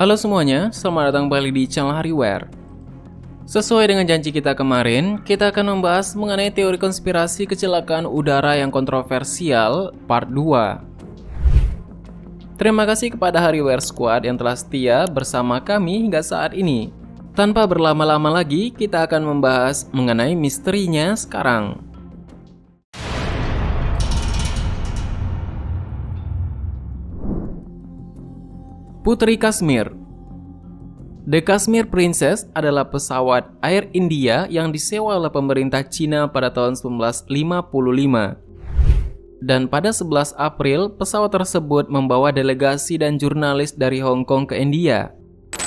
Halo semuanya, selamat datang kembali di channel Hariware. Sesuai dengan janji kita kemarin, kita akan membahas mengenai teori konspirasi kecelakaan udara yang kontroversial part 2. Terima kasih kepada Hariware Squad yang telah setia bersama kami hingga saat ini. Tanpa berlama-lama lagi, kita akan membahas mengenai misterinya sekarang. Putri Kashmir. The Kashmir Princess adalah pesawat Air India yang disewa oleh pemerintah Cina pada tahun 1955. Dan pada 11 April, pesawat tersebut membawa delegasi dan jurnalis dari Hong Kong ke India.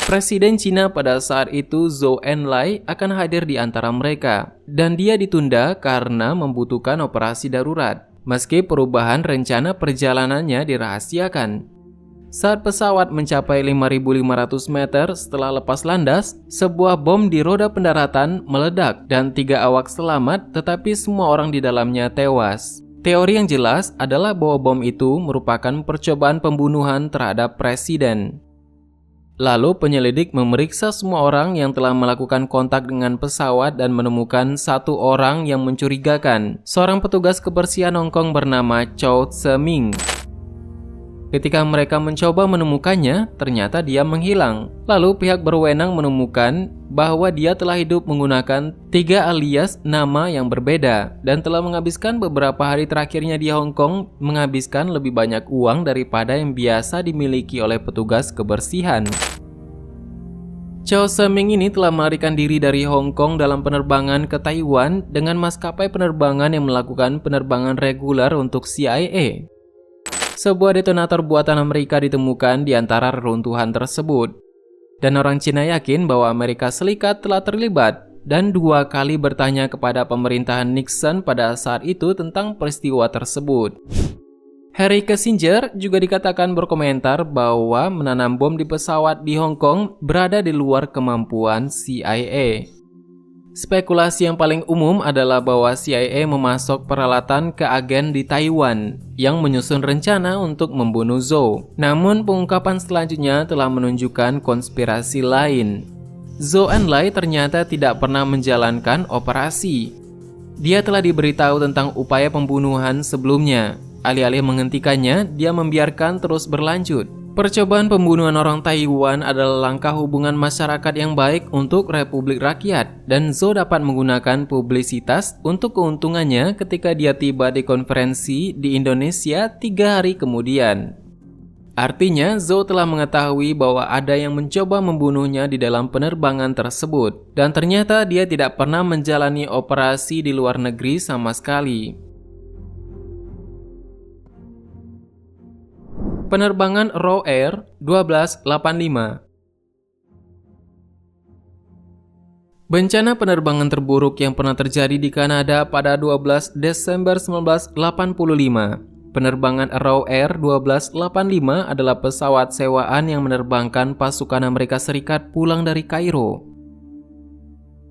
Presiden Cina pada saat itu Zhou Enlai akan hadir di antara mereka, dan dia ditunda karena membutuhkan operasi darurat, meski perubahan rencana perjalanannya dirahasiakan. Saat pesawat mencapai 5.500 meter setelah lepas landas, sebuah bom di roda pendaratan meledak dan 3 awak selamat, tetapi semua orang di dalamnya tewas. Teori yang jelas adalah bahwa bom itu merupakan percobaan pembunuhan terhadap presiden. Lalu penyelidik memeriksa semua orang yang telah melakukan kontak dengan pesawat dan menemukan satu orang yang mencurigakan, seorang petugas kebersihan Hong Kong bernama Chow Tse-ming. Ketika mereka mencoba menemukannya, ternyata dia menghilang. Lalu pihak berwenang menemukan bahwa dia telah hidup menggunakan 3 alias nama yang berbeda dan telah menghabiskan beberapa hari terakhirnya di Hong Kong menghabiskan lebih banyak uang daripada yang biasa dimiliki oleh petugas kebersihan. Chow Tse-ming ini telah melarikan diri dari Hong Kong dalam penerbangan ke Taiwan dengan maskapai penerbangan yang melakukan penerbangan reguler untuk CIA. Sebuah detonator buatan Amerika ditemukan di antara reruntuhan tersebut. Dan orang Cina yakin bahwa Amerika Serikat telah terlibat dan 2 kali bertanya kepada pemerintahan Nixon pada saat itu tentang peristiwa tersebut. Henry Kissinger juga dikatakan berkomentar bahwa menanam bom di pesawat di Hong Kong berada di luar kemampuan CIA. Spekulasi yang paling umum adalah bahwa CIA memasok peralatan ke agen di Taiwan yang menyusun rencana untuk membunuh Zhou. Namun pengungkapan selanjutnya telah menunjukkan konspirasi lain. Zhou Enlai ternyata tidak pernah menjalankan operasi. Dia telah diberitahu tentang upaya pembunuhan sebelumnya. Alih-alih menghentikannya, dia membiarkan terus berlanjut. Percobaan pembunuhan orang Taiwan adalah langkah hubungan masyarakat yang baik untuk Republik Rakyat, dan Zhou dapat menggunakan publisitas untuk keuntungannya ketika dia tiba di konferensi di Indonesia 3 hari kemudian. Artinya, Zhou telah mengetahui bahwa ada yang mencoba membunuhnya di dalam penerbangan tersebut, dan ternyata dia tidak pernah menjalani operasi di luar negeri sama sekali. Penerbangan Raw Air 1285. Bencana penerbangan terburuk yang pernah terjadi di Kanada pada 12 Desember 1985. Penerbangan Raw Air 1285 adalah pesawat sewaan yang menerbangkan pasukan Amerika Serikat pulang dari Kairo.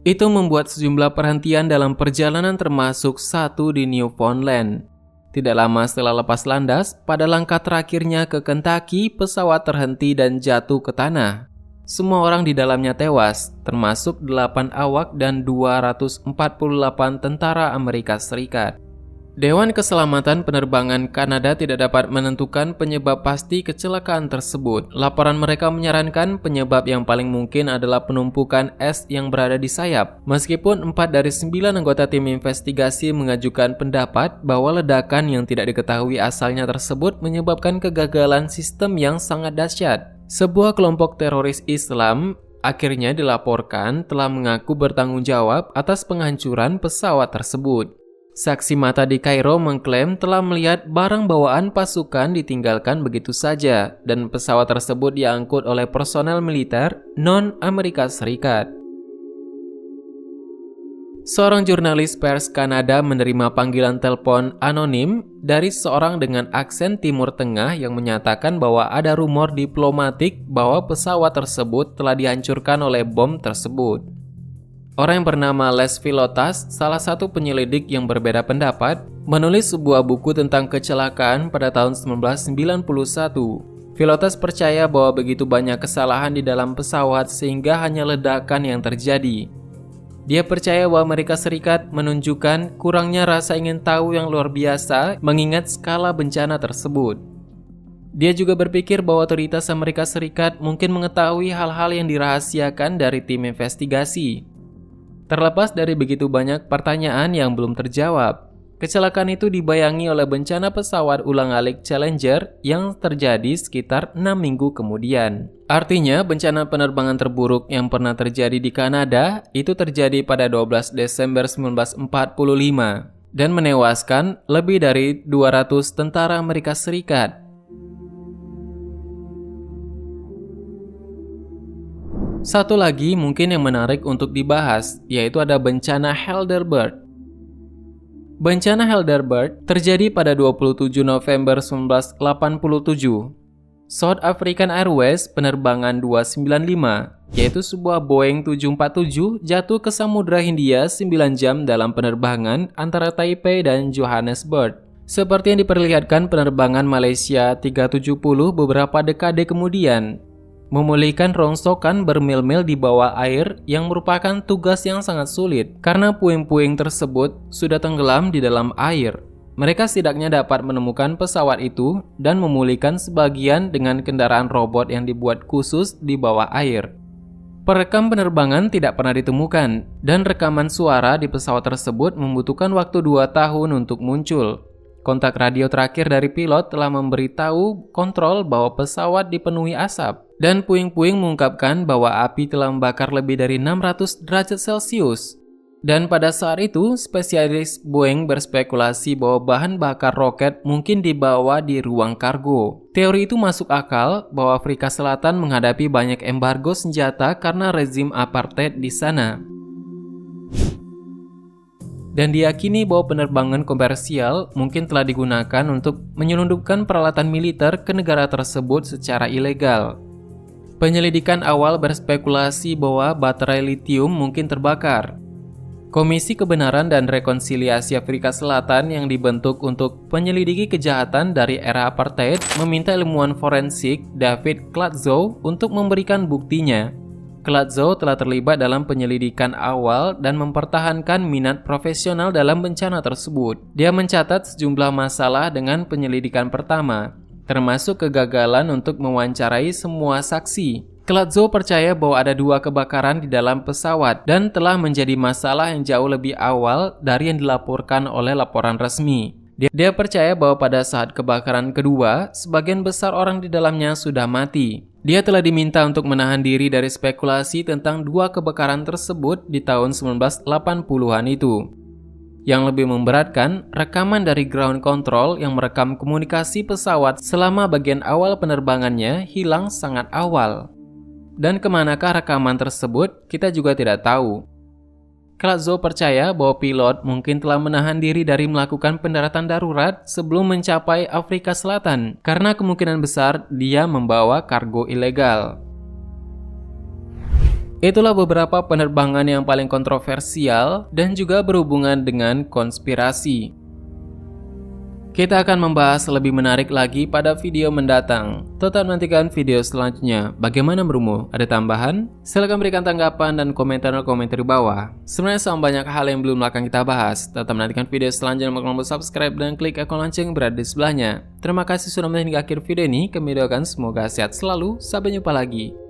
Itu membuat sejumlah perhentian dalam perjalanan termasuk satu di Newfoundland. Tidak lama setelah lepas landas, pada langkah terakhirnya ke Kentucky, pesawat terhenti dan jatuh ke tanah. Semua orang di dalamnya tewas, termasuk 8 awak dan 248 tentara Amerika Serikat. Dewan Keselamatan Penerbangan Kanada tidak dapat menentukan penyebab pasti kecelakaan tersebut. Laporan mereka menyarankan penyebab yang paling mungkin adalah penumpukan es yang berada di sayap. Meskipun 4 dari 9 anggota tim investigasi mengajukan pendapat bahwa ledakan yang tidak diketahui asalnya tersebut menyebabkan kegagalan sistem yang sangat dahsyat. Sebuah kelompok teroris Islam akhirnya dilaporkan telah mengaku bertanggung jawab atas penghancuran pesawat tersebut. Saksi mata di Kairo mengklaim telah melihat barang bawaan pasukan ditinggalkan begitu saja dan pesawat tersebut diangkut oleh personel militer non-Amerika Serikat. Seorang jurnalis pers Kanada menerima panggilan telepon anonim dari seorang dengan aksen Timur Tengah yang menyatakan bahwa ada rumor diplomatik bahwa pesawat tersebut telah dihancurkan oleh bom tersebut. Orang yang bernama Les Philotas, salah satu penyelidik yang berbeda pendapat, menulis sebuah buku tentang kecelakaan pada tahun 1991. Philotas percaya bahwa begitu banyak kesalahan di dalam pesawat sehingga hanya ledakan yang terjadi. Dia percaya bahwa Amerika Serikat menunjukkan kurangnya rasa ingin tahu yang luar biasa mengingat skala bencana tersebut. Dia juga berpikir bahwa otoritas Amerika Serikat mungkin mengetahui hal-hal yang dirahasiakan dari tim investigasi. Terlepas dari begitu banyak pertanyaan yang belum terjawab, kecelakaan itu dibayangi oleh bencana pesawat ulang-alik Challenger yang terjadi sekitar 6 minggu kemudian. Artinya, bencana penerbangan terburuk yang pernah terjadi di Kanada itu terjadi pada 12 Desember 1945 dan menewaskan lebih dari 200 tentara Amerika Serikat. Satu lagi mungkin yang menarik untuk dibahas, yaitu ada bencana Helderbird. Bencana Helderbird terjadi pada 27 November 1987. South African Airways penerbangan 295, yaitu sebuah Boeing 747 jatuh ke Samudra Hindia 9 jam dalam penerbangan antara Taipei dan Johannesburg. Seperti yang diperlihatkan penerbangan Malaysia 370 beberapa dekade kemudian. Memulihkan rongsokan bermil-mil di bawah air yang merupakan tugas yang sangat sulit karena puing-puing tersebut sudah tenggelam di dalam air. Mereka setidaknya dapat menemukan pesawat itu dan memulihkan sebagian dengan kendaraan robot yang dibuat khusus di bawah air. Perekam penerbangan tidak pernah ditemukan dan rekaman suara di pesawat tersebut membutuhkan waktu 2 tahun untuk muncul. Kontak radio terakhir dari pilot telah memberitahu kontrol bahwa pesawat dipenuhi asap dan puing-puing mengungkapkan bahwa api telah membakar lebih dari 600 derajat Celcius. Dan pada saat itu, spesialis Boeing berspekulasi bahwa bahan bakar roket mungkin dibawa di ruang kargo. Teori itu masuk akal bahwa Afrika Selatan menghadapi banyak embargo senjata karena rezim apartheid di sana. Dan diyakini bahwa penerbangan komersial mungkin telah digunakan untuk menyelundupkan peralatan militer ke negara tersebut secara ilegal. Penyelidikan awal berspekulasi bahwa baterai litium mungkin terbakar. Komisi Kebenaran dan Rekonsiliasi Afrika Selatan yang dibentuk untuk menyelidiki kejahatan dari era apartheid meminta ilmuwan forensik David Klatzow untuk memberikan buktinya. Klatzow telah terlibat dalam penyelidikan awal dan mempertahankan minat profesional dalam bencana tersebut. Dia mencatat sejumlah masalah dengan penyelidikan pertama, termasuk kegagalan untuk mewawancarai semua saksi. Klatzow percaya bahwa ada 2 kebakaran di dalam pesawat dan telah menjadi masalah yang jauh lebih awal dari yang dilaporkan oleh laporan resmi. Dia percaya bahwa pada saat kebakaran kedua, sebagian besar orang di dalamnya sudah mati. Dia telah diminta untuk menahan diri dari spekulasi tentang 2 kebakaran tersebut di tahun 1980-an itu. Yang lebih memberatkan, rekaman dari ground control yang merekam komunikasi pesawat selama bagian awal penerbangannya hilang sangat awal. Dan kemanakah rekaman tersebut, kita juga tidak tahu. Klatzow percaya bahwa pilot mungkin telah menahan diri dari melakukan pendaratan darurat sebelum mencapai Afrika Selatan karena kemungkinan besar dia membawa kargo ilegal. Itulah beberapa penerbangan yang paling kontroversial dan juga berhubungan dengan konspirasi. Kita akan membahas lebih menarik lagi pada video mendatang. Tetap nantikan video selanjutnya. Bagaimana menurutmu? Ada tambahan? Silahkan berikan tanggapan dan komentar di bawah. Sebenarnya sama banyak hal yang belum akan kita bahas. Tetap nantikan video selanjutnya dengan tombol subscribe dan klik ikon lonceng berada di sebelahnya. Terima kasih sudah menonton hingga akhir video ini. Kami doakan semoga sehat selalu. Sampai jumpa lagi.